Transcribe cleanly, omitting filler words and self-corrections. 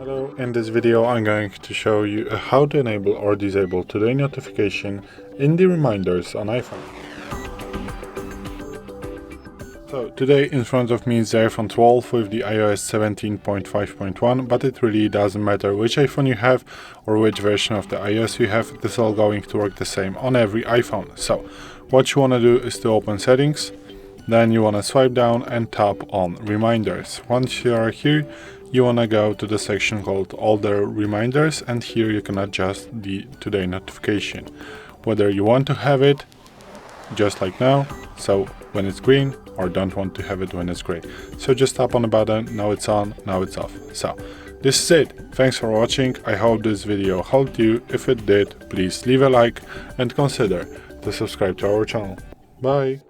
Hello, in this video I'm going to show you how to enable or disable today notification in the reminders on iPhone. So today in front of me is the iPhone 12 with the iOS 17.5.1, but it really doesn't matter which iPhone you have or which version of the iOS you have, this is all going to work the same on every iPhone. So what you want to do is to open settings, then you want to swipe down and tap on reminders. Once you are here, you want to go to the section called older reminders, and here you can adjust the today notification, whether you want to have it just like now, so when it's green, or don't want to have it when it's gray. So just tap on the button, now it's on, now it's off. So this is it. Thanks for watching. I hope this video helped you. If it did, please leave a like and consider to subscribe to our channel. Bye.